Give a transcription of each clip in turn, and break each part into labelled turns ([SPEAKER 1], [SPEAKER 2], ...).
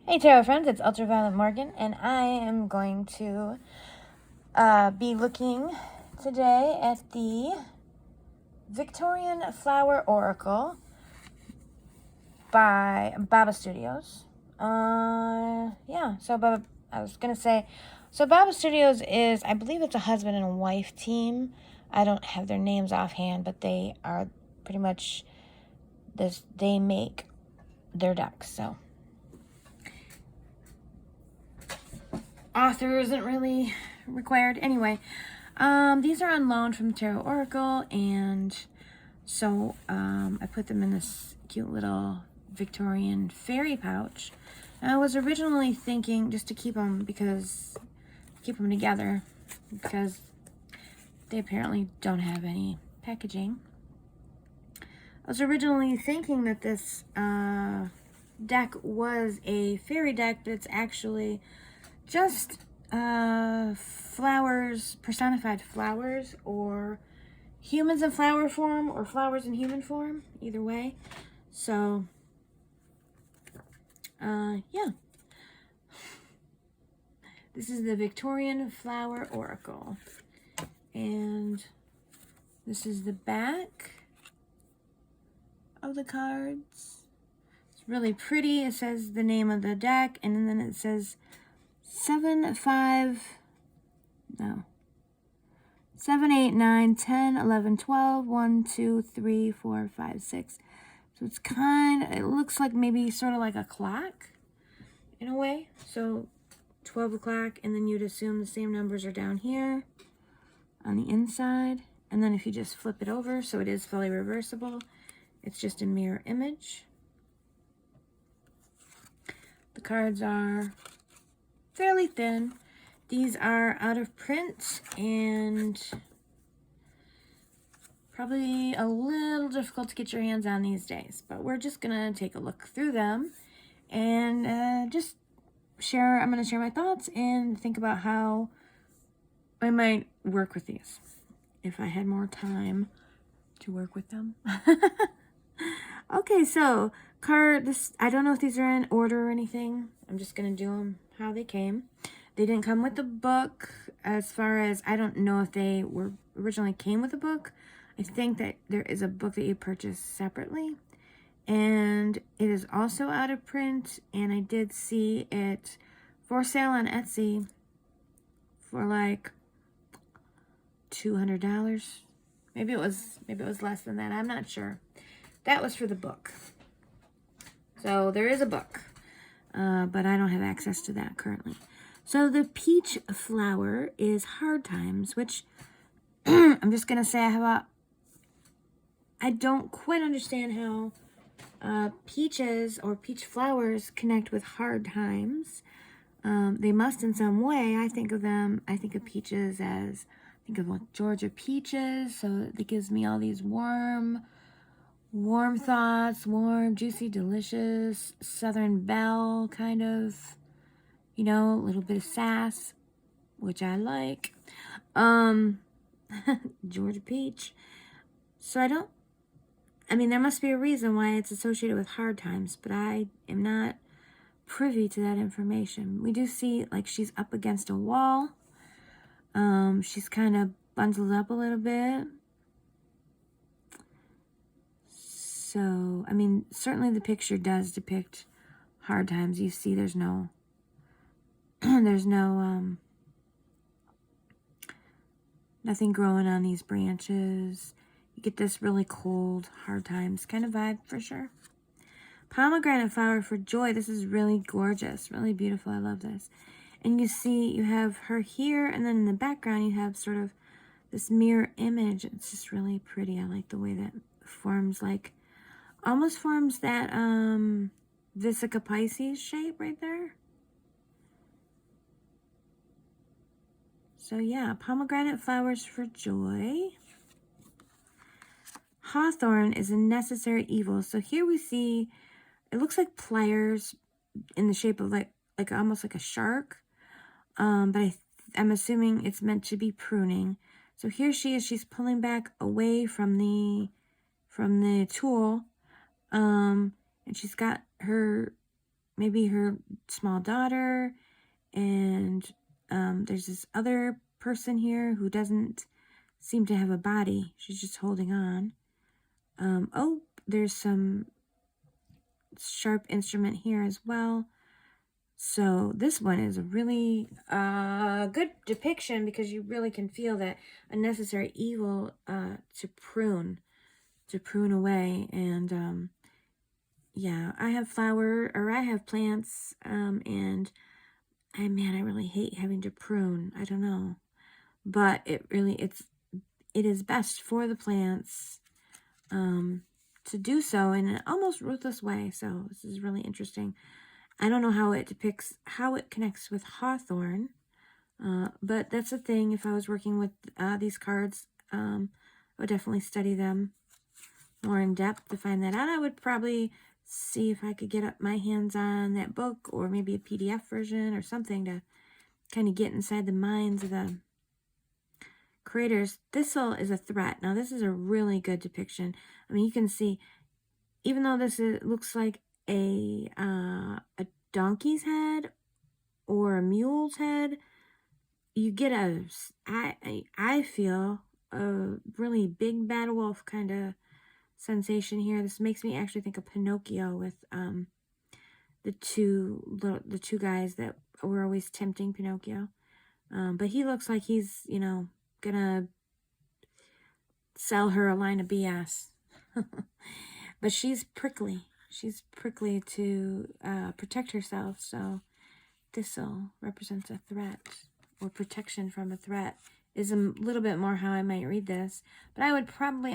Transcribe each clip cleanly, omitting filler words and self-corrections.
[SPEAKER 1] Hey tarot friends, it's Ultraviolet Morgan, and I am going to be looking today at the Victorian Flower Oracle by Baba Studios. So Baba Studios is, I believe it's a husband and wife team. I don't have their names offhand, but they are pretty much this. They make their decks, so. Author isn't really required. Anyway, these are on loan from Tarot Oracle, and so I put them in this cute little Victorian fairy pouch. And I was originally thinking just to keep them together because they apparently don't have any packaging. I was originally thinking that this deck was a fairy deck, but it's actually just flowers, personified flowers, or humans in flower form, or flowers in human form, either way. So, yeah. This is the Victorian Flower Oracle. And this is the back of the cards. It's really pretty. It says the name of the deck, and then it says 7, 8, 9, 10, 11, 12, 1, 2, 3, 4, 5, 6. So it's it looks like maybe sort of like a clock in a way. So 12 o'clock, and then you'd assume the same numbers are down here on the inside. And then if you just flip it over, so it is fully reversible, it's just a mirror image. The cards are fairly thin. These are out of print and probably a little difficult to get your hands on these days, but we're just gonna take a look through them and just share. I'm gonna share my thoughts and think about how I might work with these if I had more time to work with them. Okay, so I don't know if these are in order or anything. I'm just gonna do them how they came. They didn't come with the book. As far as, I don't know if they were originally came with a book. I think that there is a book that you purchase separately, and it is also out of print, and I did see it for sale on Etsy for like $200. Maybe it was less than that. I'm not sure. That was for the book. So there is a book, but I don't have access to that currently. So the peach flower is Hard Times, which I'm just going to say I don't quite understand how peaches or peach flowers connect with hard times. They must in some way. I think of peaches as, think of like Georgia peaches. So it gives me all these warm thoughts, warm, juicy, delicious, Southern Belle kind of, a little bit of sass, which I like. Georgia peach. So there must be a reason why it's associated with hard times, but I am not privy to that information. We do see, like, she's up against a wall. She's kind of bundled up a little bit. So, certainly the picture does depict hard times. You see there's no nothing growing on these branches. You get this really cold, hard times kind of vibe for sure. Pomegranate flower for joy. This is really gorgeous, really beautiful. I love this. And you see you have her here, and then in the background you have sort of this mirror image. It's just really pretty. I like the way that forms, like, almost forms that Vesica Pisces shape right there. So yeah, pomegranate flowers for joy. Hawthorn is a necessary evil. So here we see, it looks like pliers in the shape of like almost like a shark. But I'm assuming it's meant to be pruning. So here she is, she's pulling back away from the tool. And she's got her maybe her small daughter, and there's this other person here who doesn't seem to have a body. She's just holding on. Oh, there's some sharp instrument here as well. So this one is a really good depiction, because you really can feel that unnecessary evil to prune away. And yeah, I have plants, and I really hate having to prune. I don't know, but it is best for the plants to do so in an almost ruthless way. So this is really interesting. I don't know how it connects with Hawthorne, but that's the thing. If I was working with these cards, I would definitely study them more in depth to find that out. I would probably see if I could get up my hands on that book, or maybe a PDF version or something, to kind of get inside the minds of the creators. Thistle is a threat. Now, this is a really good depiction. I mean, you can see, even though looks like a donkey's head or a mule's head, you get I feel a really big bad wolf kind of sensation here. This makes me actually think of Pinocchio, with the two guys that were always tempting Pinocchio. But he looks like he's, gonna sell her a line of BS. But she's prickly. She's prickly to protect herself. So thistle represents a threat, or protection from a threat, is a little bit more how I might read this. But I'd probably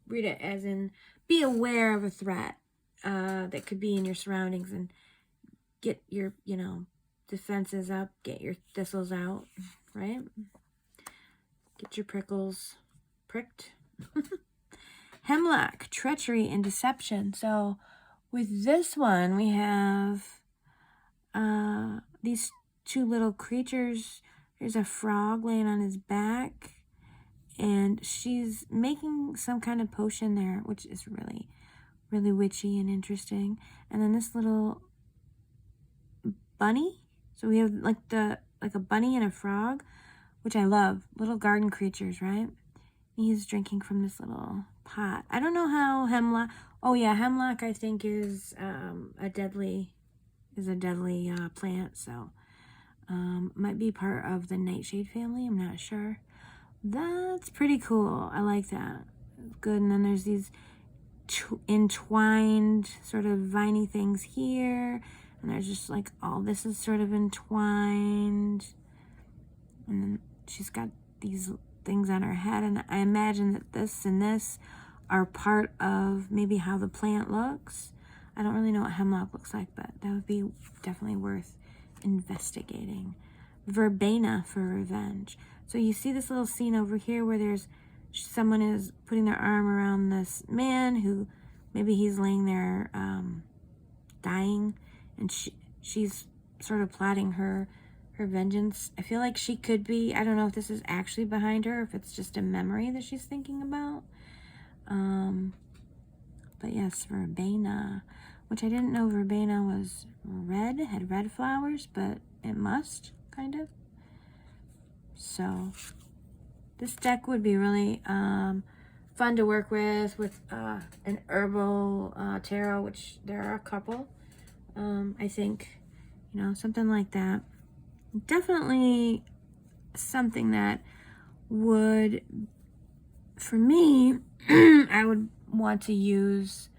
[SPEAKER 1] read it as in, be aware of a threat that could be in your surroundings, and get your, defenses up, get your thistles out, right? Get your prickles pricked. Hemlock, treachery, and deception. So with this one, we have these two little creatures. There's a frog laying on his back, and she's making some kind of potion there, which is really, really witchy and interesting. And then this little bunny. So we have like a bunny and a frog, which I love. Little garden creatures, right? He's drinking from this little pot. I don't know how hemlock. Oh yeah, hemlock I think is a deadly plant. So might be part of the nightshade family. I'm not sure. That's pretty cool. I like that. Good. And then there's these entwined sort of viney things here, and there's just like all this is sort of entwined, and then she's got these things on her head, and I imagine that this and this are part of maybe how the plant looks. I don't really know what hemlock looks like, but that would be definitely worth investigating. Verbena for revenge. So you see this little scene over here where someone is putting their arm around this man who maybe he's laying there dying, and she's sort of plotting her vengeance. I feel like she could be, I don't know if this is actually behind her, if it's just a memory that she's thinking about. But yes, verbena, which I didn't know verbena was red, had red flowers, but it must, kind of. So this deck would be really fun to work with an herbal tarot, which there are a couple. I think, something like that. Definitely something that would, for me, I would want to use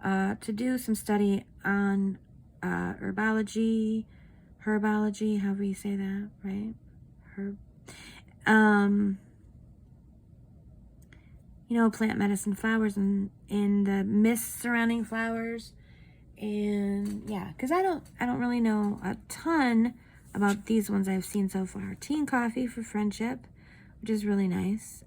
[SPEAKER 1] to do some study on herbology, however you say that, right? Plant medicine, flowers, and the myths surrounding flowers. And yeah, because I don't really know a ton about these ones I've seen so far. Tea and coffee for friendship, which is really nice.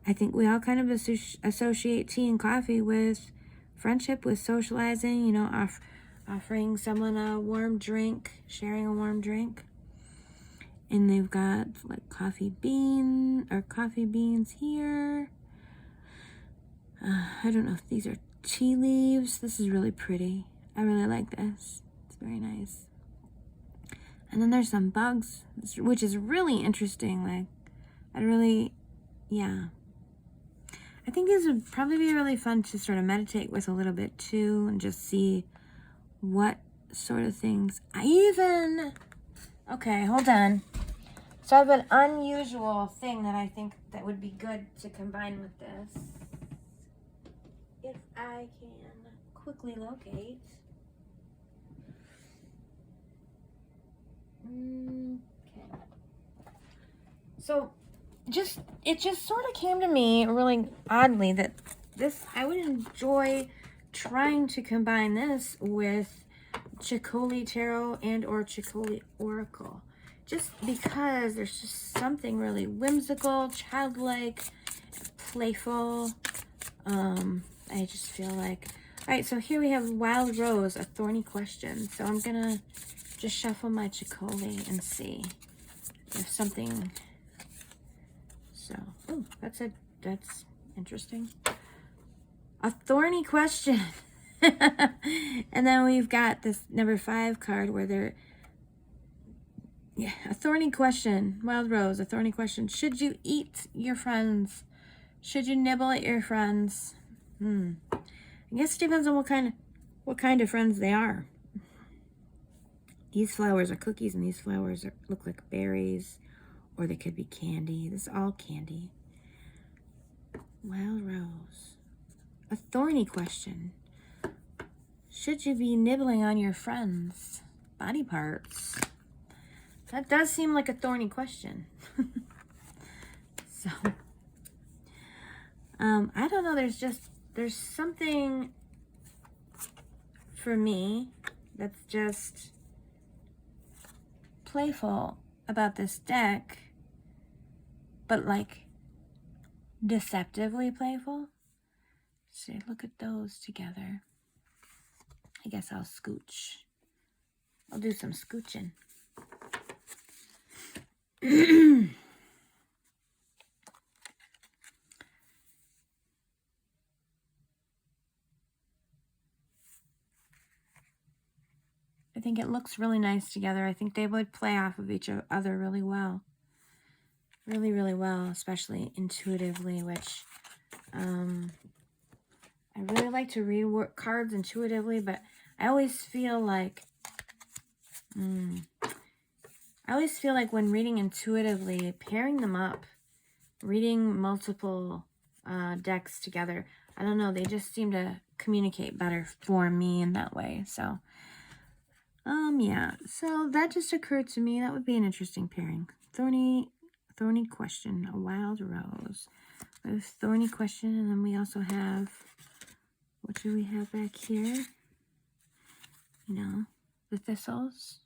[SPEAKER 1] I think we all kind of associate tea and coffee with friendship, with socializing, offering someone a warm drink, sharing a warm drink. And they've got like coffee beans here. I don't know if these are tea leaves. This is really pretty. I really like this. It's very nice. And then there's some bugs, which is really interesting. Like, yeah. I think these would probably be really fun to sort of meditate with a little bit too, and just see what sort of things okay, hold on. So I have an unusual thing that I think that would be good to combine with this. If I can quickly locate. Okay. So it just sort of came to me really oddly that I would enjoy trying to combine this with Chicoli Tarot and or Chicoli Oracle, just because there's just something really whimsical, childlike, playful. I just feel like, all right, so here we have Wild Rose, a thorny question. So I'm gonna just shuffle my Chicoli and see if something. So, oh, that's interesting. A thorny question. And then we've got this number 5 card where a thorny question. Wild Rose, a thorny question. Should you eat your friends? Should you nibble at your friends? I guess it depends on what kind of friends they are. These flowers are cookies, and these flowers look like berries. Or they could be candy. This is all candy. Wild Rose. A thorny question. Should you be nibbling on your friends' body parts? That does seem like a thorny question. So, I don't know. There's something for me that's just playful about this deck. But like deceptively playful. So look at those together. I guess I'll scooch. I'll do some scooching. I think it looks really nice together. I think they would play off of each other really well. Really, really well, especially intuitively, which I really like to read cards intuitively, but I always feel like when reading intuitively, pairing them up, reading multiple decks together, I don't know, they just seem to communicate better for me in that way. So yeah, so that just occurred to me. That would be an interesting pairing. Thorny question, a Wild Rose. We have thorny question, and then we also have, what do we have back here? You know, the thistles.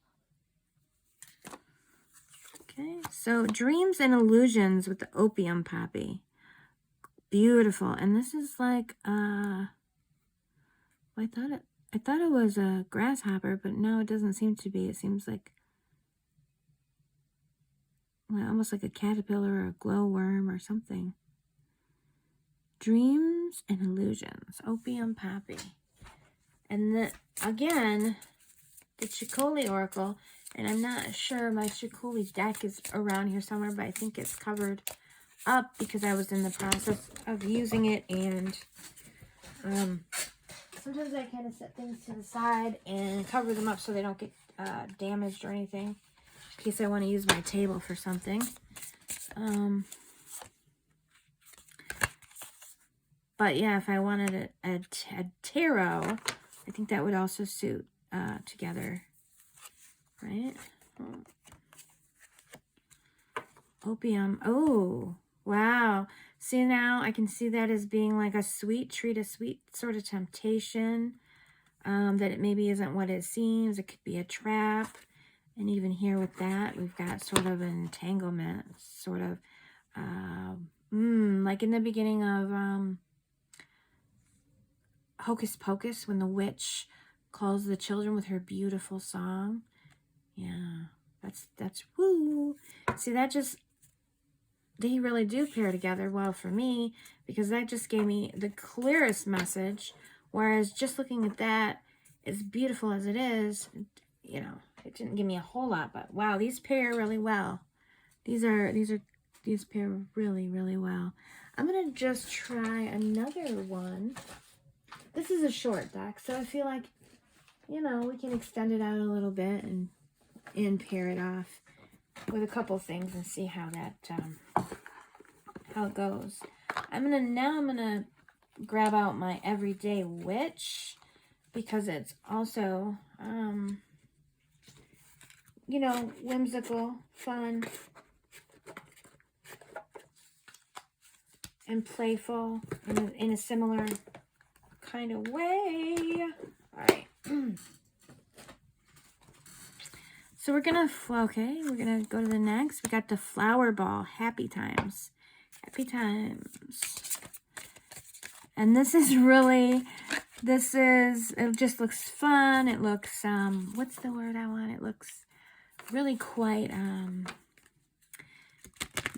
[SPEAKER 1] Okay, so Dreams and Illusions with the Opium Poppy. Beautiful. And this is like, I thought it was a grasshopper, but no, it doesn't seem to be. It seems like, well, almost like a caterpillar or a glowworm or something. Dreams and Illusions, Opium Poppy. And again, the Chicoli Oracle, and I'm not sure, my Chicoli deck is around here somewhere, but I think it's covered up because I was in the process of using it, and sometimes I kind of set things to the side and cover them up so they don't get damaged or anything, in case I want to use my table for something. But yeah, if I wanted a tarot, I think that would also suit together, right? Opium. Oh, wow. See, now I can see that as being like a sweet treat, a sweet sort of temptation, that it maybe isn't what it seems. It could be a trap. And even here with that, we've got sort of an entanglement, sort of, like in the beginning of Hocus Pocus, when the witch calls the children with her beautiful song. Yeah, that's woo. See, that just, they really do pair together well for me, because that just gave me the clearest message. Whereas just looking at that, as beautiful as it is, you know, it didn't give me a whole lot, but wow, these pair really well. These pair really, really well. I'm gonna just try another one. This is a short deck, so I feel like, you know, we can extend it out a little bit and pair it off with a couple things and see how that how it goes. I'm gonna grab out my Everyday Witch, because it's also you know, whimsical, fun, and playful in a similar kind of way. All right. So we're gonna go to the next. We got the Flower Ball, Happy Times. Happy Times. And this is really, it just looks fun. It looks, what's the word I want? It looks really quite,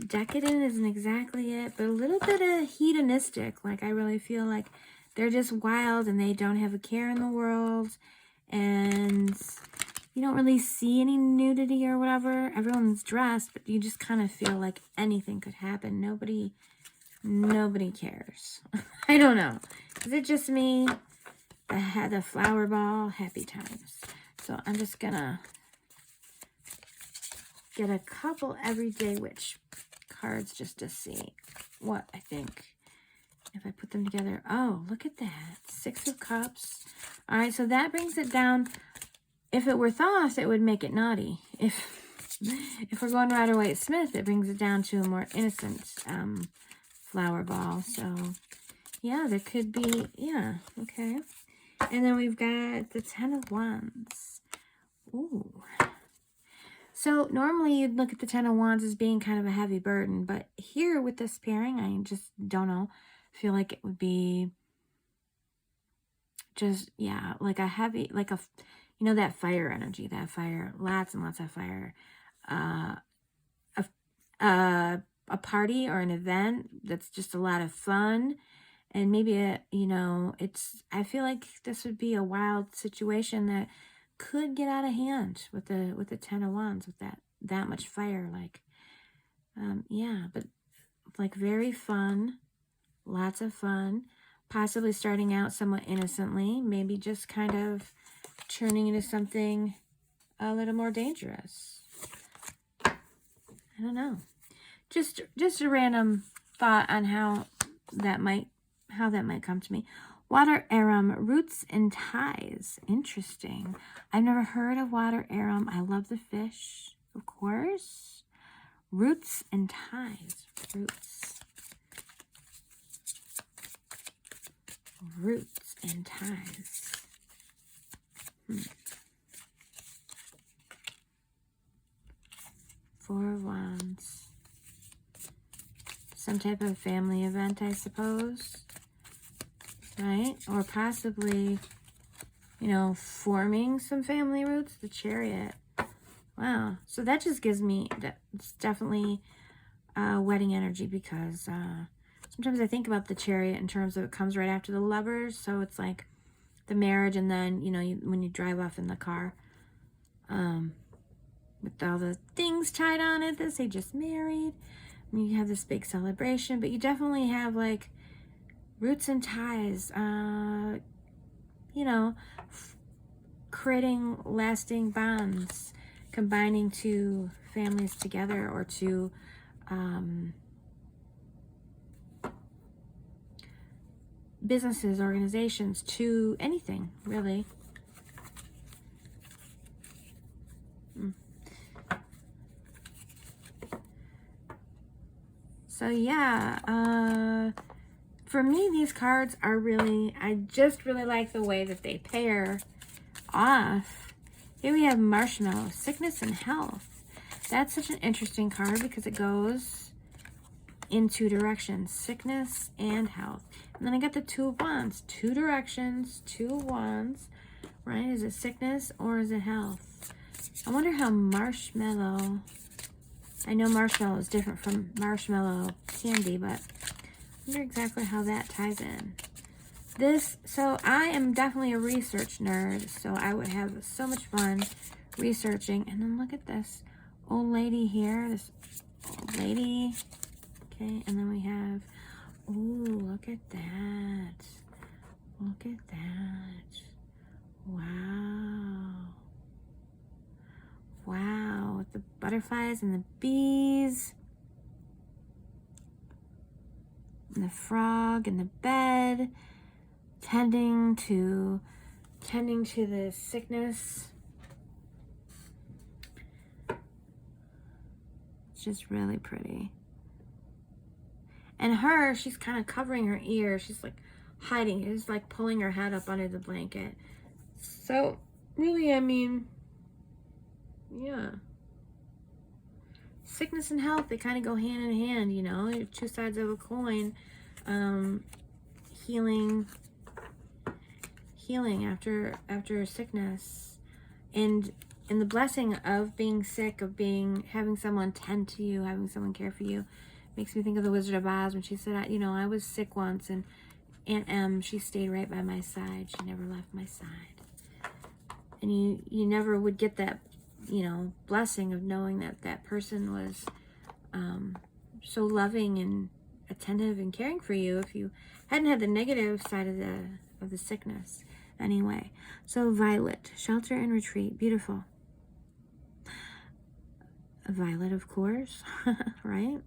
[SPEAKER 1] decadent isn't exactly it, but a little bit of hedonistic. Like, I really feel like they're just wild and they don't have a care in the world. And you don't really see any nudity or whatever. Everyone's dressed, but you just kind of feel like anything could happen. Nobody cares. I don't know. Is it just me? The Flower Ball, Happy Times. So I'm just gonna get a couple Everyday Witch cards just to see what I think if I put them together. Oh, look at that. 6 of Cups. All right, so that brings it down. If it were Thoth, it would make it naughty. If we're going Rider-Waite-Smith, it brings it down to a more innocent Flower Ball. So, yeah, there could be, yeah, okay. And then we've got the 10 of Wands. Ooh. So, normally you'd look at the 10 of Wands as being kind of a heavy burden, but here with this pairing, I just don't know. I feel like it would be just, yeah, like a heavy, like a, you know, that fire energy, that fire, lots and lots of fire. A party or an event that's just a lot of fun. And maybe, you know, I feel like this would be a wild situation that could get out of hand with the 10 of Wands, with that much fire. Like, yeah, but like very fun, lots of fun, possibly starting out somewhat innocently, maybe just kind of turning into something a little more dangerous. I don't know. Just a random thought on how that might come to me. Water Arum, Roots and Ties. Interesting. I've never heard of Water Arum. I love the fish, of course. Roots and Ties. Roots and Ties. 4 of Wands. Some type of family event, I suppose. Right? Or possibly, you know, forming some family roots. The Chariot. Wow. So that just gives me, it's definitely wedding energy, because sometimes I think about the Chariot in terms of it comes right after the Lovers. So it's like the marriage, and then, you know, when you drive off in the car with all the things tied on it that say just married. I mean, you have this big celebration, but you definitely have like roots and ties, you know, creating lasting bonds, combining two families together, or two businesses, organizations, to anything, really. So yeah, for me, these cards are really, I just really like the way that they pair off. Here we have Marshmallow, Sickness and Health. That's such an interesting card because it goes in 2 directions, sickness and health. And then I got the 2 of Wands, 2 directions, 2 of Wands, right? Is it sickness or is it health? I wonder how marshmallow, I know marshmallow is different from marshmallow candy, but I wonder exactly how that ties in. So I am definitely a research nerd, so I would have so much fun researching. And then look at this old lady here, this old lady. Okay, and then we have, oh, look at that. Look at that. Wow. Wow, with the butterflies and the bees. And the frog in the bed. Tending to the sickness. It's just really pretty. And her, she's kind of covering her ears. She's like hiding. She's like pulling her head up under the blanket. So really, I mean, yeah. Sickness and health, they kind of go hand in hand, you know. They're two sides of a coin. Healing after sickness, and the blessing of being sick, of having someone tend to you, having someone care for you, makes me think of the Wizard of Oz when she said, I was sick once, and Aunt Em, she stayed right by my side. She never left my side. And you never would get that, blessing of knowing that person was so loving and attentive and caring for you if you hadn't had the negative side of the sickness. Anyway, so Violet, shelter and retreat, beautiful. A violet, of course, right?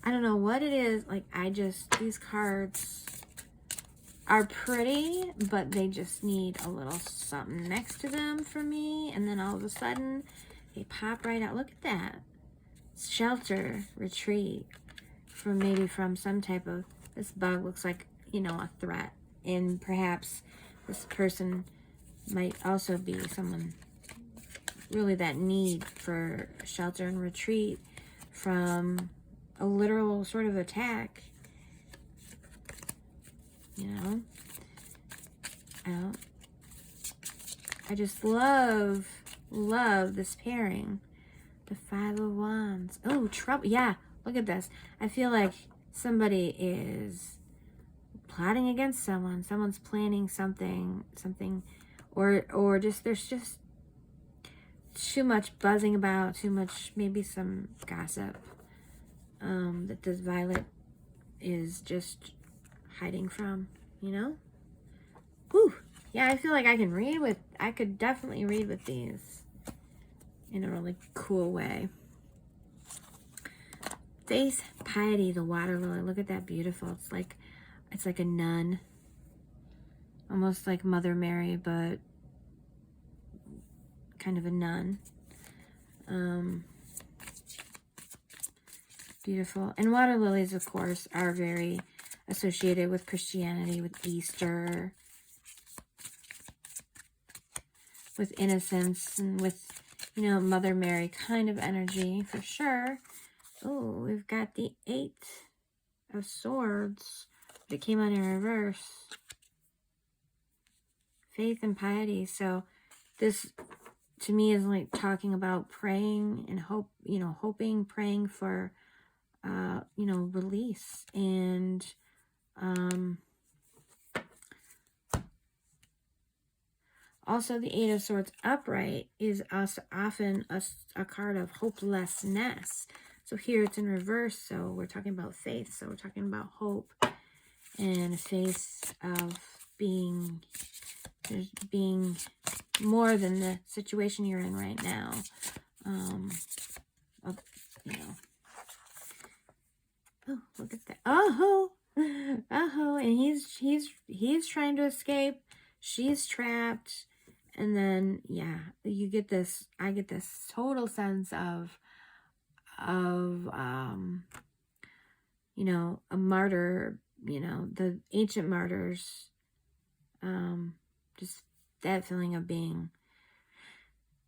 [SPEAKER 1] I don't know what it is. Like, these cards are pretty, but they just need a little something next to them for me. And then all of a sudden, they pop right out. Look at that. Shelter, retreat, from some type of, this bug looks like, a threat. And perhaps this person might also be someone really that need for shelter and retreat from a literal sort of attack. I just love this pairing. The Five of Wands. Oh, trouble. Yeah, look at this. I feel like somebody is plotting against someone. Someone's planning something, or just there's just too much buzzing about, too much, maybe some gossip that this Violet is just hiding from, Whew. Yeah, I feel like I could definitely read with these in a really cool way. Faith, piety, the water lily. Look at that, beautiful. It's like a nun, almost like Mother Mary, but kind of a nun. Beautiful. And water lilies, of course, are very associated with Christianity, with Easter, with innocence, and with, Mother Mary kind of energy for sure. Oh, we've got the Eight of Swords that came out in reverse. Faith and piety. So this, to me, is like talking about praying and hope, hoping, praying for, release. And, also, the Eight of Swords upright is also often a card of hopelessness. So here it's in reverse, so we're talking about faith. So we're talking about hope and faith of being more than the situation you're in right now. Oh, look at that. Oh, and he's trying to escape. She's trapped. And then, yeah, you get this, I get this total sense of a martyr, the ancient martyrs, just that feeling of being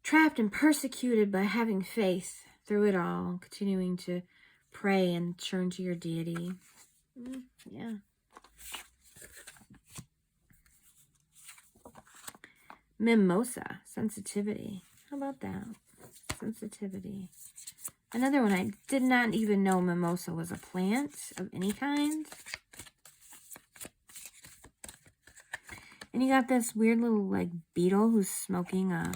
[SPEAKER 1] trapped and persecuted, but having faith through it all, continuing to pray and turn to your deity. Yeah. Mimosa, sensitivity. How about that? Sensitivity. Another one, I did not even know mimosa was a plant of any kind. And you got this weird little, like, beetle who's smoking a...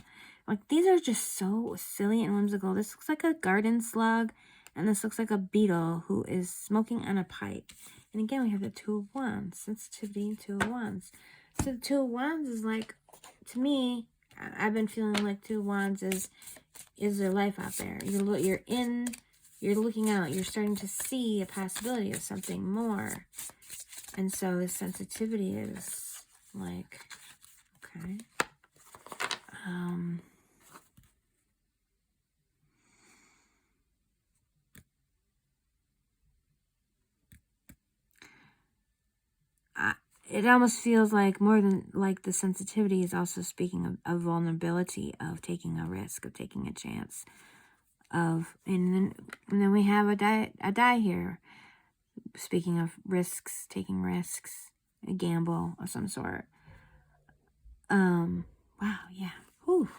[SPEAKER 1] Like, these are just so silly and whimsical. This looks like a garden slug, and this looks like a beetle who is smoking on a pipe. And again, we have the Two of Wands, sensitivity and Two of Wands. So the Two of Wands is like, to me, I've been feeling like Two of Wands is there life out there. You're looking out. You're starting to see a possibility of something more. And so this sensitivity is like, okay. It almost feels like more than like the sensitivity is also speaking of vulnerability, of taking a risk, of taking a chance, and then we have a die here, speaking of risks, taking risks, a gamble of some sort. Wow, yeah. Whew.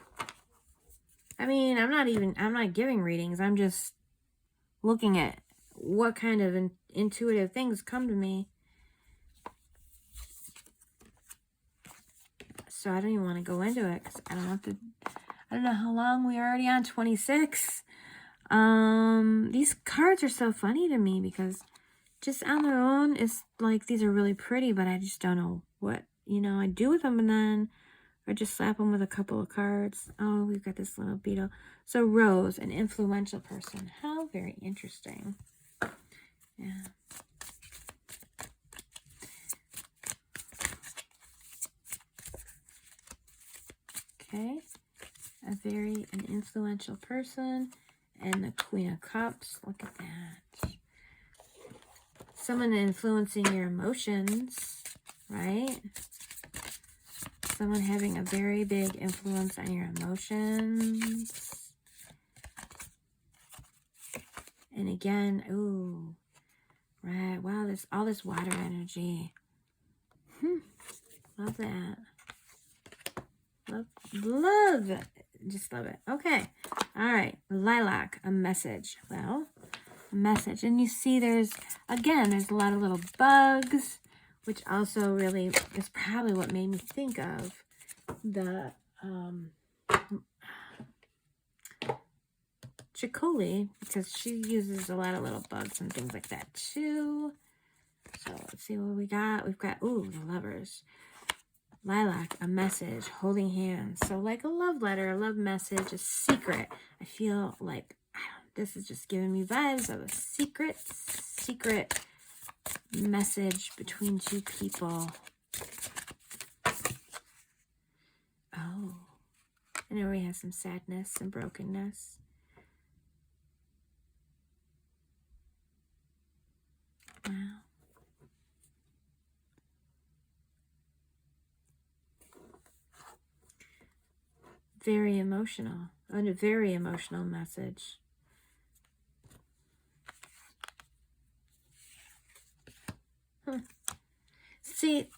[SPEAKER 1] I mean, I'm not giving readings. I'm just looking at what kind of intuitive things come to me. So I don't even want to go into it because I don't know how long we're already on. 26. These cards are so funny to me because just on their own, it's like these are really pretty, but I just don't know what, I do with them, and then I just slap them with a couple of cards. Oh, we've got this little beetle. So Rose, an influential person. How very interesting. Yeah. Okay, an influential person, and the Queen of Cups. Look at that. Someone influencing your emotions, right? Someone having a very big influence on your emotions. And again, ooh, right. Wow, all this water energy. Love that. Love it. Just love it. Okay. All right. Lilac, a message. Well, a message. And you see there's a lot of little bugs, which also really is probably what made me think of the Chicoli, because she uses a lot of little bugs and things like that too. So let's see what we got. We've got, ooh, the Lovers. Lilac, a message, holding hands. So like a love letter, a love message, a secret. I feel like this is just giving me vibes of a secret message between two people. Oh, and here we have some sadness and brokenness. Wow. Very emotional, and a very emotional message. See,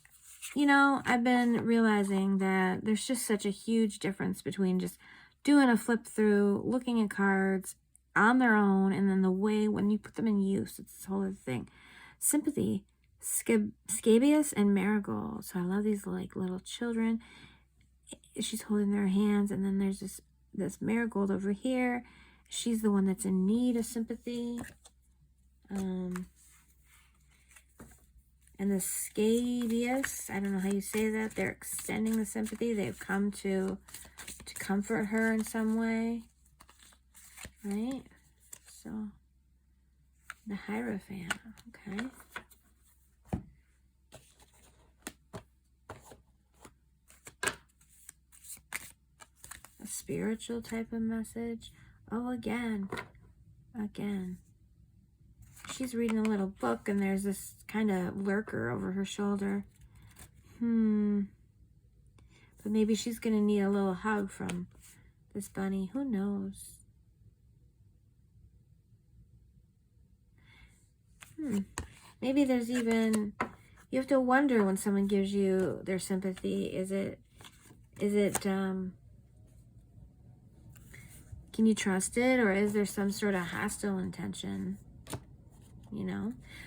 [SPEAKER 1] I've been realizing that there's just such a huge difference between just doing a flip through, looking at cards on their own, and then the way when you put them in use, it's this whole other thing. Sympathy, scabious, and marigold. So I love these like little children. She's holding their hands, and then there's this marigold over here. She's the one that's in need of sympathy. And the scabious, I don't know how you say that. They're extending the sympathy. They've come to comfort her in some way, right? So the Hierophant, okay. A spiritual type of message. Oh, again. She's reading a little book, and there's this kind of lurker over her shoulder. But maybe she's going to need a little hug from this bunny. Who knows? Maybe there's even... You have to wonder when someone gives you their sympathy. Is it can you trust it, or is there some sort of hostile intention?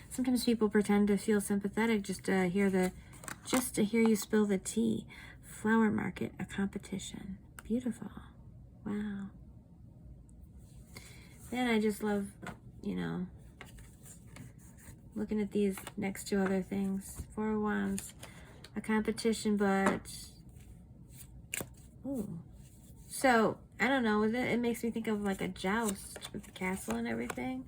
[SPEAKER 1] Sometimes people pretend to feel sympathetic just to hear the Just to hear you spill the tea. Flower market, a competition. Beautiful. Wow. Then I just love, you know, looking at these next to other things. Four of Wands, a competition, but, ooh. So, I don't know, it makes me think of like a joust with the castle and everything.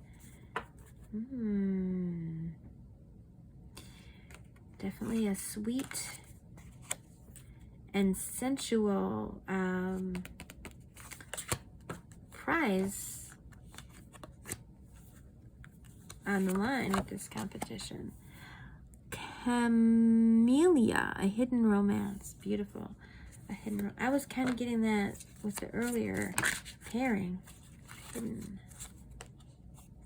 [SPEAKER 1] Definitely a sweet and sensual prize on the line with this competition. Camellia, a hidden romance. Beautiful. A hidden I was kind of getting that with the earlier pairing. Hidden.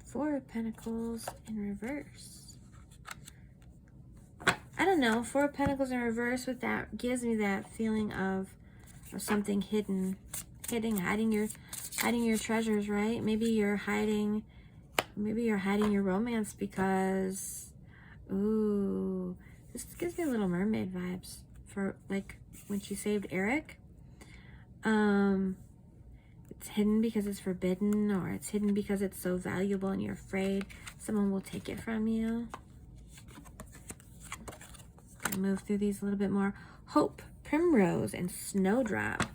[SPEAKER 1] Four of Pentacles in reverse. I don't know. Four of Pentacles in reverse with that gives me that feeling of something hidden, hiding your treasures, right? Maybe you're hiding your romance because, ooh, this gives me Little Mermaid vibes for like when she saved Eric. It's hidden because it's forbidden, or it's hidden because it's so valuable and you're afraid someone will take it from you. Gonna move through these a little bit more. Hope, Primrose, and Snowdrop.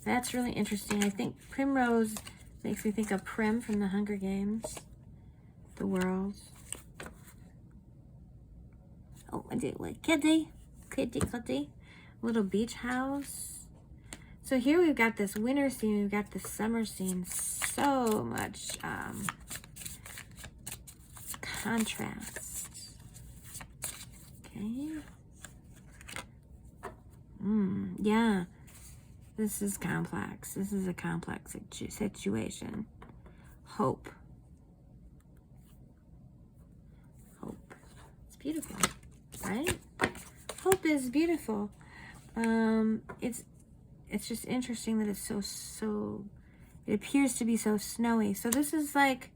[SPEAKER 1] That's really interesting. I think Primrose makes me think of Prim from the Hunger Games. The world. Oh, I did like kitty. Little beach house. So here we've got this winter scene, we've got this summer scene. So much contrast. Okay. Yeah. This is complex. This is a complex situation. Hope. Hope. It's beautiful, right? Hope is beautiful. It's just interesting that it's so it appears to be so snowy. So this is like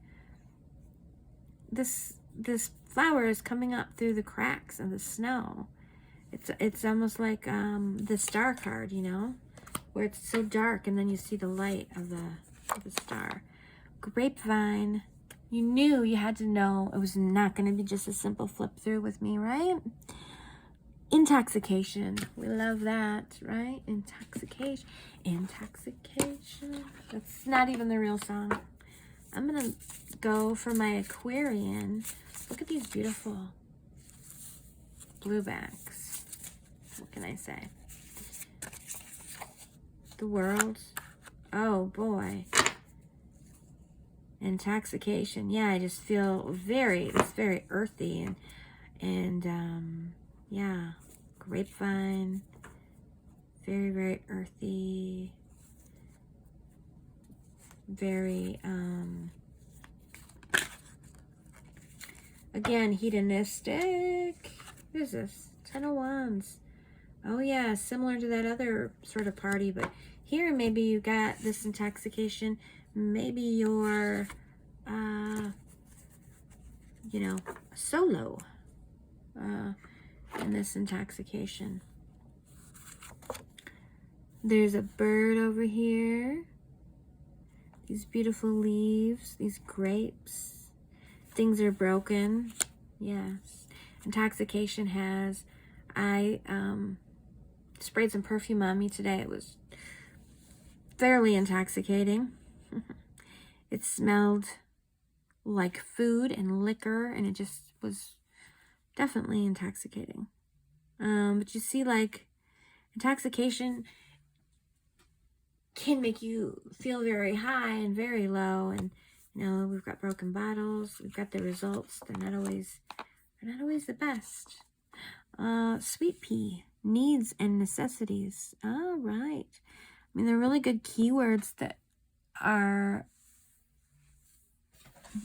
[SPEAKER 1] this flower is coming up through the cracks of the snow. It's almost like the star card, you know, where it's so dark and then you see the light of the star. Grapevine. You knew, you had to know it was not going to be just a simple flip through with me, right? Intoxication. We love that, right? Intoxication. That's not even the real song. I'm going to go for my Aquarian. Look at these beautiful bluebacks. What can I say? The world. Oh, boy. Intoxication. Yeah, I just feel it's very earthy and yeah, grapevine, very, very earthy, very, again, hedonistic. What is this? 10 of Wands. Oh yeah, similar to that other sort of party, but here maybe you got this intoxication. Maybe you're, you know, solo, in this intoxication. There's a bird over here. These beautiful leaves, these grapes. Things are broken. Yes. Intoxication has, I sprayed some perfume on me today. It was fairly intoxicating. It smelled like food and liquor, and it just was definitely intoxicating. But you see, like, intoxication can make you feel very high and very low, and you know, we've got broken bottles, we've got the results. They're not always the best. Sweet pea, needs and necessities. All right. I mean, they're really good keywords that are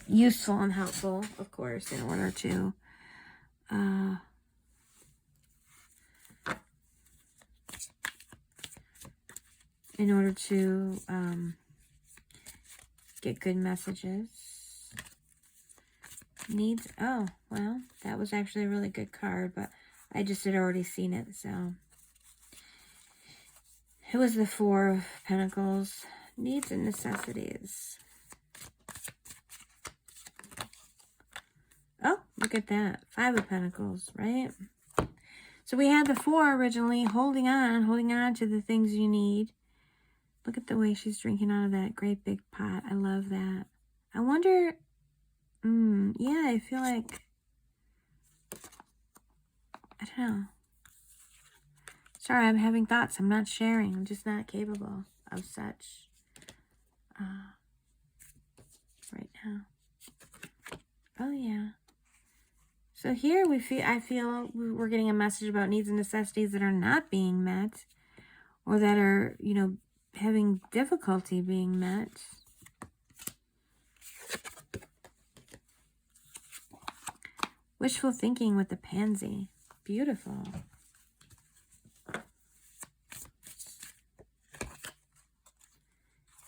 [SPEAKER 1] useful and helpful, of course, in order to get good messages. Needs, oh, well, that was actually a really good card, but I just had already seen it, so. It was the Four of Pentacles. Needs and necessities. Oh, look at that. Five of Pentacles, right? So we had the Four originally, holding on to the things you need. Look at the way she's drinking out of that great big pot. I love that. I wonder, yeah, I feel like, I don't know. Sorry, I'm having thoughts. I'm not sharing. I'm just not capable of such right now. Oh, yeah. So here I feel we're getting a message about needs and necessities that are not being met, or that are, you know, having difficulty being met. Wishful thinking with the pansy. Beautiful.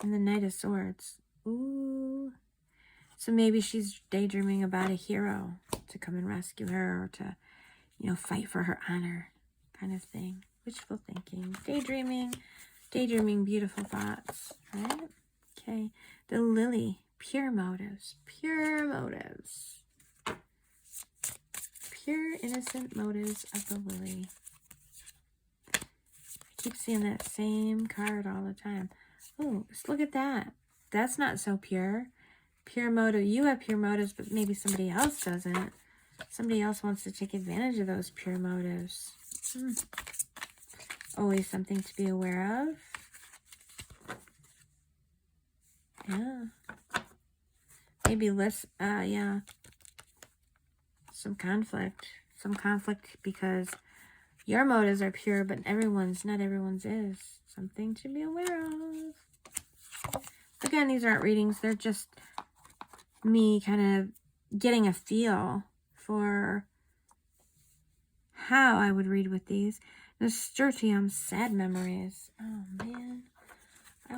[SPEAKER 1] And the Knight of Swords. Ooh. So maybe she's daydreaming about a hero to come and rescue her, or to, you know, fight for her honor, kind of thing. Wishful thinking. Daydreaming beautiful thoughts, right? Okay. The Lily. Pure motives. Pure motives. Pure innocent motives of the Lily. I keep seeing that same card all the time. Oh, just look at that. That's not so pure. Pure motive. You have pure motives, but maybe somebody else doesn't. Somebody else wants to take advantage of those pure motives. Always something to be aware of. Yeah. Maybe less, yeah. Some conflict because your motives are pure, but not everyone's is. Something to be aware of. Again, these aren't readings. They're just me kind of getting a feel for how I would read with these. Nasturtium, sad memories. Oh, man. I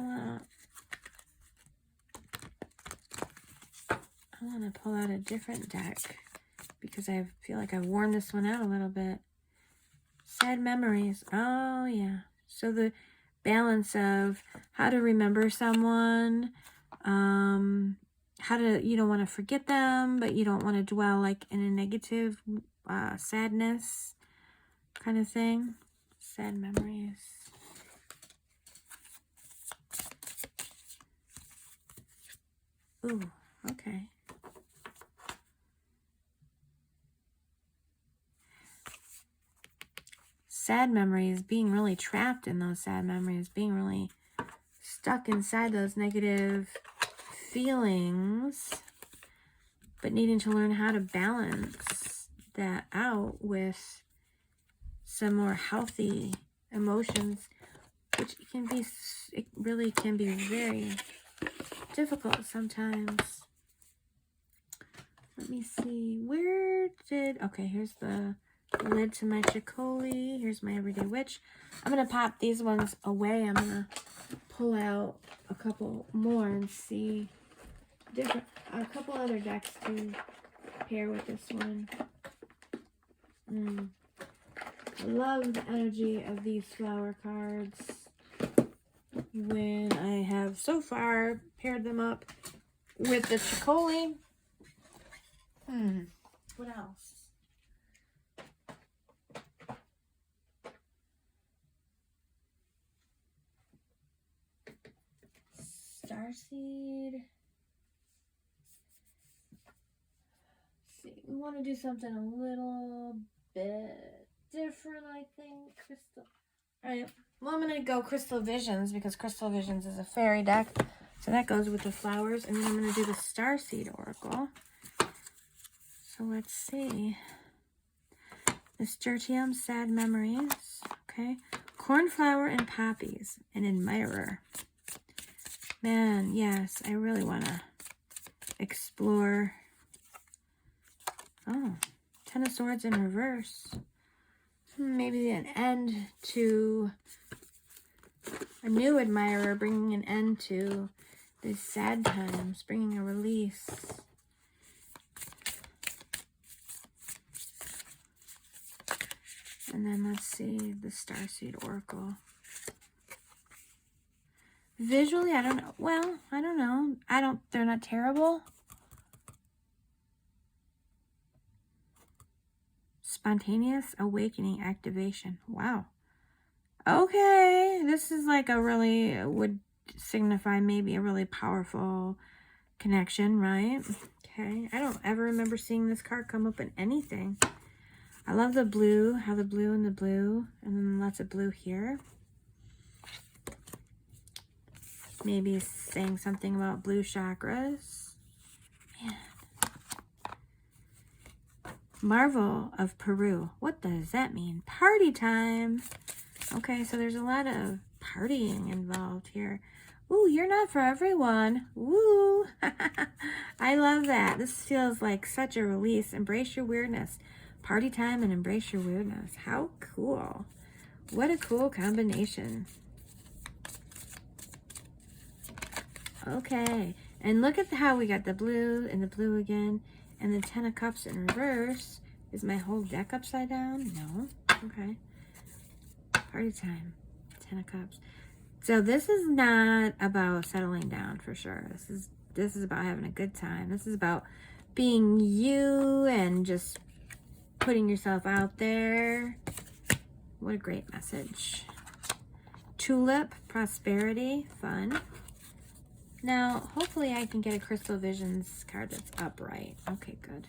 [SPEAKER 1] want to pull out a different deck because I feel like I've worn this one out a little bit. Sad memories. Oh, yeah. So the balance of how to remember someone, how to, you don't want to forget them, but you don't want to dwell like in a negative sadness kind of thing. Sad memories. Ooh, okay. Sad memories, being really trapped in those sad memories, being really stuck inside those negative feelings, but needing to learn how to balance that out with some more healthy emotions, which it really can be very difficult sometimes. Let me see, okay, here's the lid to my Chicoli. Here's my Everyday Witch. I'm going to pop these ones away. I'm going to pull out a couple more and see a couple other decks to pair with this one. I love the energy of these flower cards when I have so far paired them up with the Chicoli. What else? Starseed. Let's see, we want to do something a little bit different, I think. Crystal. All right. Well, I'm going to go Crystal Visions because Crystal Visions is a fairy deck. So that goes with the flowers. And then I'm going to do the Starseed Oracle. So let's see. Nasturtium, Sad Memories. Okay. Cornflower and Poppies. An Admirer. Man, yes, I really want to explore. Oh, Ten of Swords in reverse. Maybe an end to a new admirer, bringing an end to these sad times, bringing a release. Let's see, the Starseed Oracle. Visually, I don't know. Well, I don't know. They're not terrible. Spontaneous awakening activation. Wow. Okay. This is like a really, would signify maybe a really powerful connection, right? Okay. I don't ever remember seeing this card come up in anything. I love the blue, how the blue and the blue, and then lots of blue here. Maybe saying something about blue chakras. Man. Marvel of Peru. What does that mean? Party time. Okay, so there's a lot of partying involved here. Ooh, you're not for everyone. Woo! I love that. This feels like such a release. Embrace your weirdness. Party time and embrace your weirdness. How cool. What a cool combination. Okay, and look at how we got the blue and the blue again, and the 10 of Cups in reverse. Is my whole deck upside down? No. Okay. Party time. 10 of Cups. So this is not about settling down for sure. This is about having a good time. This is about being you and just putting yourself out there. What a great message. Tulip, prosperity, fun. Now, hopefully I can get a Crystal Visions card that's upright. Okay, good.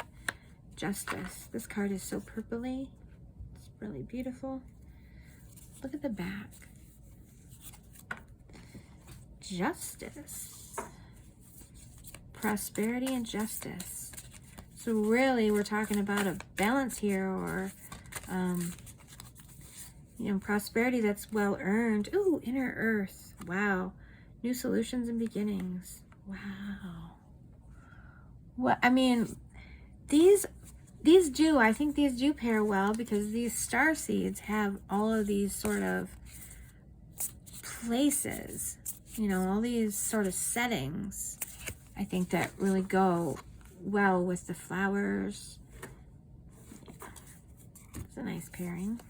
[SPEAKER 1] Justice. This card is so purpley. It's really beautiful. Look at the back. Justice. Prosperity and justice. So really, we're talking about a balance here, or, you know, prosperity that's well earned. Ooh, inner earth. Wow. New solutions and beginnings. Wow. What, I mean, these do, I think these do pair well, because these star seeds have all of these sort of places, you know, all these sort of settings, I think, that really go well with the flowers. It's a nice pairing.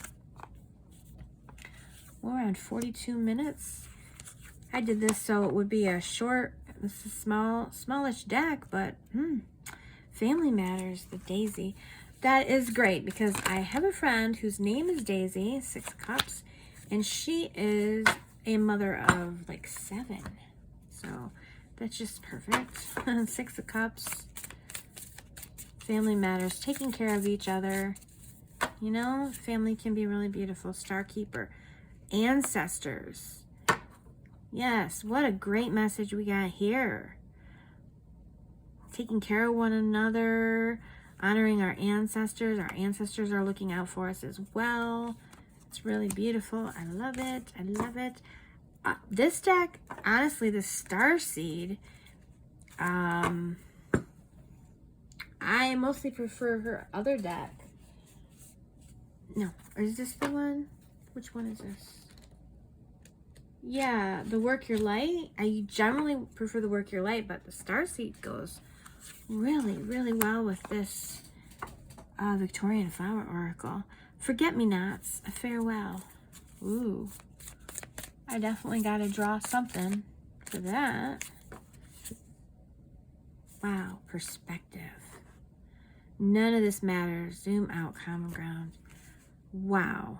[SPEAKER 1] We're around 42 minutes. I did this so it would be a short, this is smallish deck, but Family Matters, the Daisy. That is great, because I have a friend whose name is Daisy, 6 of Cups, and she is a mother of like 7. So that's just perfect. 6 of Cups. Family Matters, taking care of each other. You know, family can be really beautiful. Star Keeper. Ancestors. Yes, what a great message we got here. Taking care of one another, honoring our ancestors. Our ancestors are looking out for us as well. It's really beautiful. I love it. I love it. This deck, honestly, the Starseed, I mostly prefer her other deck. No, is this the one? Which one is this? Yeah, the Work Your Light. I generally prefer the Work Your Light, but the Starseed goes really, really well with this Victorian Flower Oracle. Forget-me-nots, a farewell. Ooh, I definitely got to draw something for that. Wow, perspective. None of this matters. Zoom out, common ground. Wow.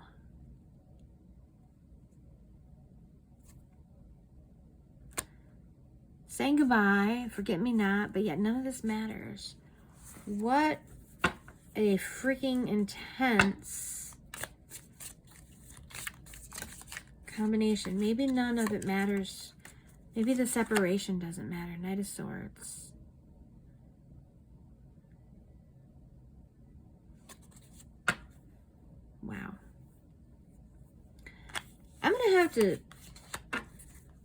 [SPEAKER 1] Saying goodbye, forget-me-not, but yet none of this matters. What a freaking intense combination. Maybe none of it matters. Maybe the separation doesn't matter. Knight of Swords. Wow. I'm going to have to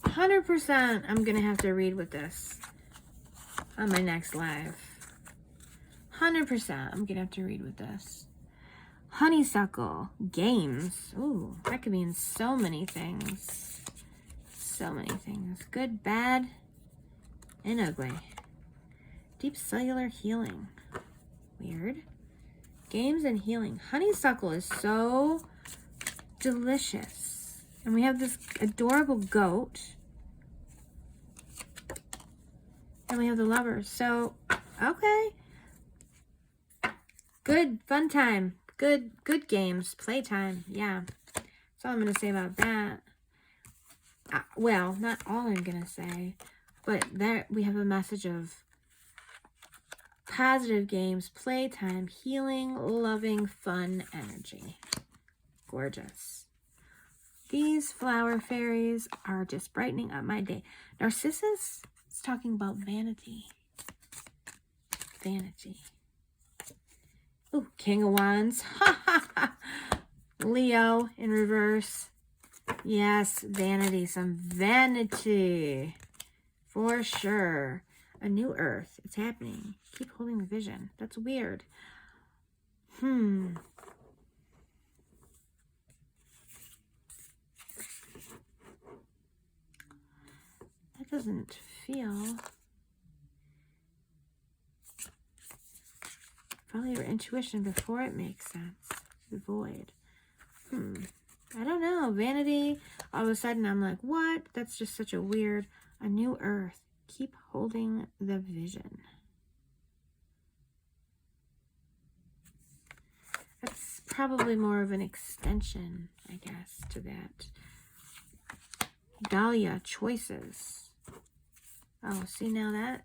[SPEAKER 1] 100% I'm going to have to read with this on my next live. 100% I'm going to have to read with this. Honeysuckle. Games. Ooh, that could mean so many things. So many things. Good, bad, and ugly. Deep cellular healing. Weird. Games and healing. Honeysuckle is so delicious. And we have this adorable goat. And we have the lovers. So, okay. Good, fun time. Good games. Playtime. Yeah. That's all I'm going to say about that. Well, not all I'm going to say. But there we have a message of positive games, playtime, healing, loving, fun energy. Gorgeous. These flower fairies are just brightening up my day. Narcissus is talking about vanity. Vanity. Ooh, King of Wands. Leo in reverse. Yes, vanity. Some vanity. For sure. A new earth. It's happening. Keep holding the vision. That's weird. That doesn't feel... Follow your intuition before it makes sense. The void. I don't know. Vanity. All of a sudden I'm like, what? That's just such a weird... A new earth. Keep holding the vision. That's probably more of an extension, I guess, to that. Dahlia, choices. Oh, see now that?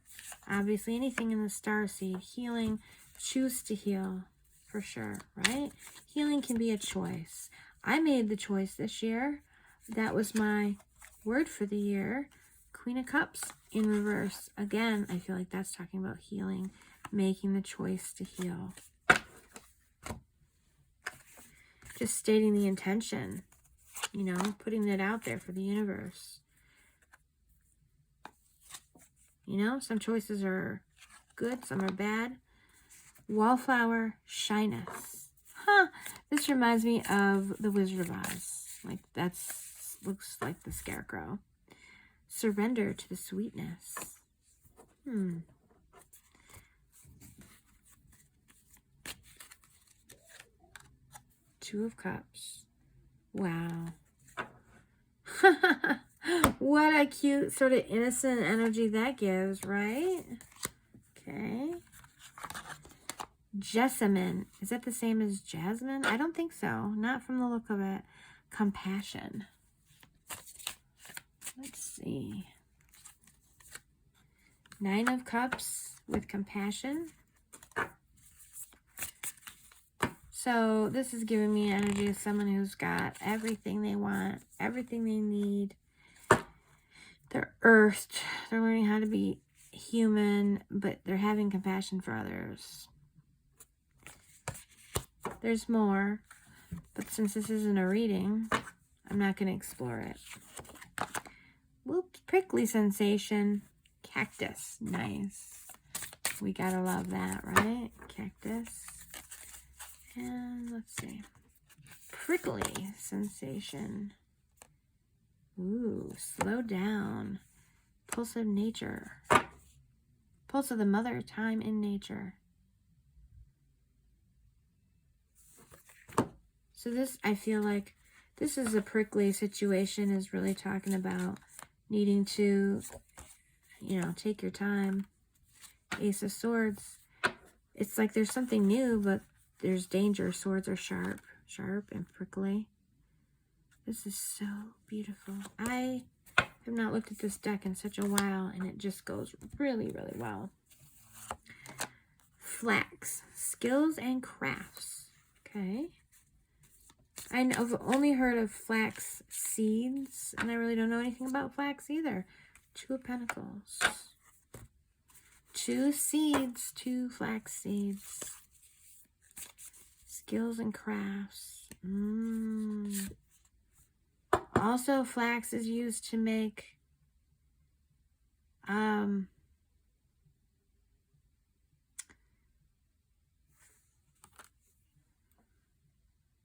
[SPEAKER 1] Obviously anything in the starseed. Healing, choose to heal, for sure, right? Healing can be a choice. I made the choice this year. That was my word for the year. Queen of Cups in reverse. Again, I feel like that's talking about healing, making the choice to heal. Just stating the intention, you know, putting it out there for the universe. You know, some choices are good, some are bad. Wallflower, shyness. This reminds me of the Wizard of Oz. Like, that's looks like the Scarecrow. Surrender to the sweetness. Two of Cups. Wow. What a cute sort of innocent energy that gives, right? Okay. Jessamine. Is that the same as Jasmine? I don't think so. Not from the look of it. Compassion. Let's see. Nine of Cups with compassion. So this is giving me energy of someone who's got everything they want, everything they need. They're earthed. They're learning how to be human, but they're having compassion for others. There's more, but since this isn't a reading, I'm not going to explore it. Whoops, prickly sensation. Cactus, nice. We gotta love that, right? Cactus. And let's see. Prickly sensation. Ooh, slow down. Pulse of nature. Pulse of the mother, time in nature. So this, I feel like, this is a prickly situation, is really talking about needing to, you know, take your time. Ace of Swords. It's like there's something new, but there's danger. Swords are sharp and prickly. This is so beautiful. I have not looked at this deck in such a while, and it just goes really, really well. Flax. Skills and crafts. Okay. I've only heard of flax seeds, and I really don't know anything about flax either. Two of Pentacles. Two seeds, two flax seeds. Skills and crafts. Also, flax is used to make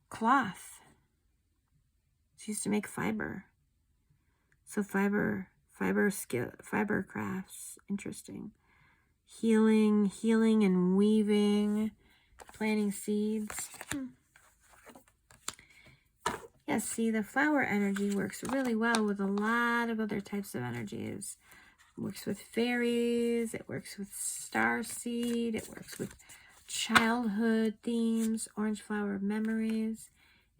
[SPEAKER 1] cloth. It's used to make fiber. So fiber crafts. Interesting. Healing and weaving, planting seeds. Yeah, see, the flower energy works really well with a lot of other types of energies. It works with fairies, it works with starseed, it works with childhood themes, orange flower memories,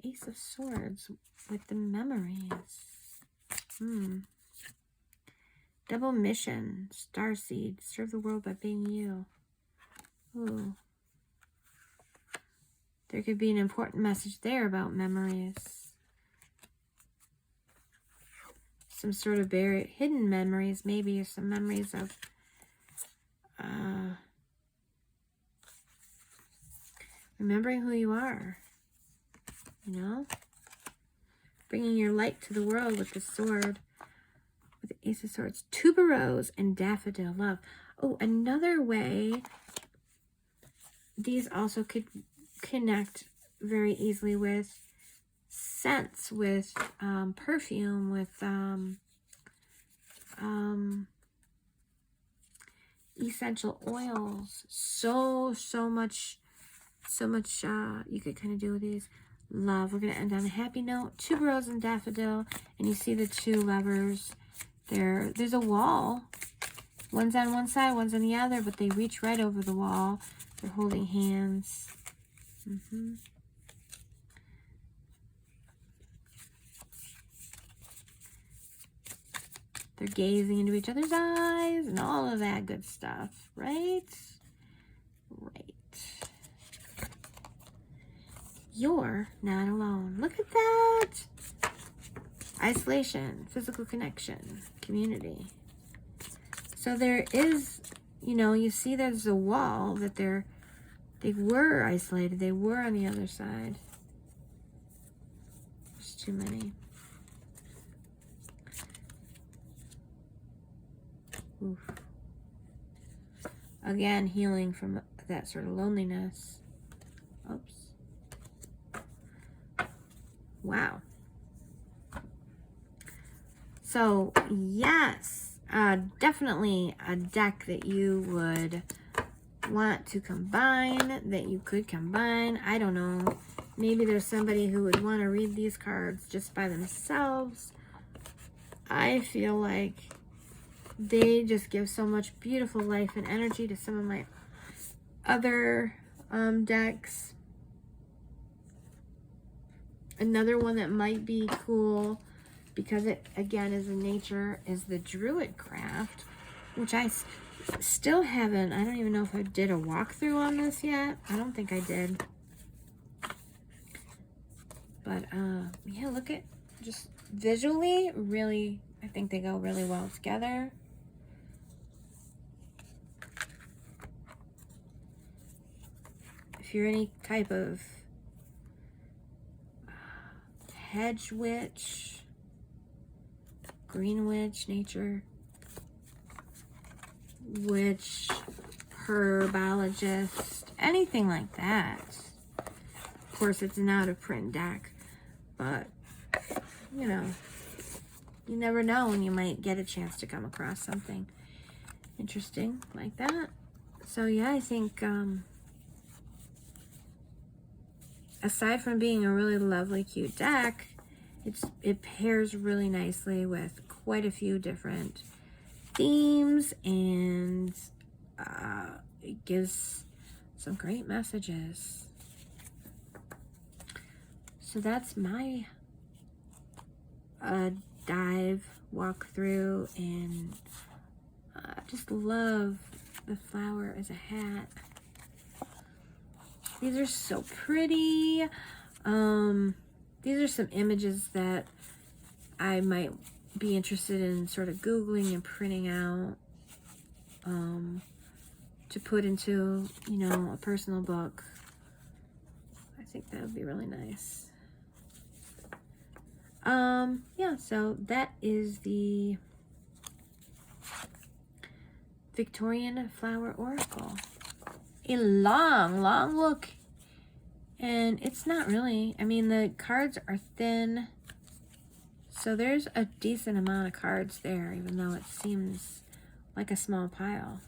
[SPEAKER 1] Ace of Swords with the memories. Double mission, starseed, serve the world by being you. Ooh. There could be an important message there about memories. Some sort of buried, hidden memories, maybe, or some memories of remembering who you are, you know? Bringing your light to the world with the sword, with the Ace of Swords. Tuberose and daffodil love. Oh, another way these also could connect very easily with scents, with perfume, with essential oils. So much you could kind of do with these. Love. We're going to end on a happy note. Tuberose and daffodil, and you see the two lovers there. There's a wall. One's on one side, one's on the other, but they reach right over the wall. They're holding hands. They're gazing into each other's eyes and all of that good stuff, right? Right. You're not alone. Look at that. Isolation, physical connection, community. So there is, you know, you see there's a wall that they were isolated. They were on the other side. There's too many. Oof. Again, healing from that sort of loneliness. Oops. Wow. So, yes, definitely a deck that you would want to combine, that you could combine. I don't know. Maybe there's somebody who would want to read these cards just by themselves. I feel like they just give so much beautiful life and energy to some of my other decks. Another one that might be cool, because it, again, is in nature, is the Druid Craft, which I still haven't, I don't even know if I did a walkthrough on this yet. I don't think I did. But, yeah, look at, just visually, really, I think they go really well together. If you're any type of hedge witch, green witch, nature witch, herbologist, anything like that. Of course, it's an out of print deck, but you know, you never know when you might get a chance to come across something interesting like that. So yeah, I think aside from being a really lovely, cute deck, it pairs really nicely with quite a few different themes, and it gives some great messages. So that's my dive, walkthrough, and just love the flower as a hat. These are so pretty. These are some images that I might be interested in sort of Googling and printing out to put into, you know, a personal book. I think that would be really nice. Yeah, so that is the Victorian Flower Oracle. A long look, and it's not really, I mean, the cards are thin, so there's a decent amount of cards there, even though it seems like a small pile.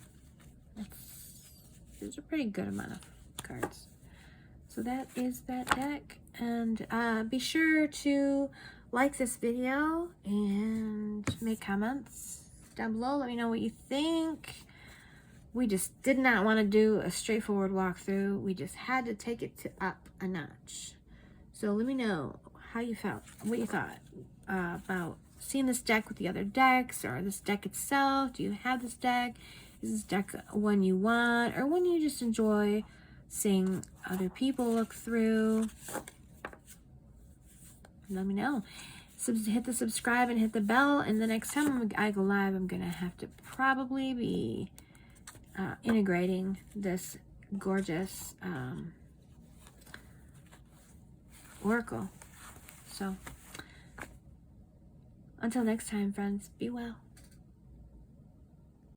[SPEAKER 1] It's a pretty good amount of cards. So that is that deck. And be sure to like this video and make comments down below. Let me know what you think. We just did not want to do a straightforward walkthrough. We just had to take it up a notch. So let me know how you felt, what you thought about seeing this deck with the other decks, or this deck itself. Do you have this deck? Is this deck one you want, or one you just enjoy seeing other people look through? Let me know. Hit the subscribe and hit the bell, and the next time I go live, I'm gonna have to probably be integrating this gorgeous oracle. So until next time, friends, be well.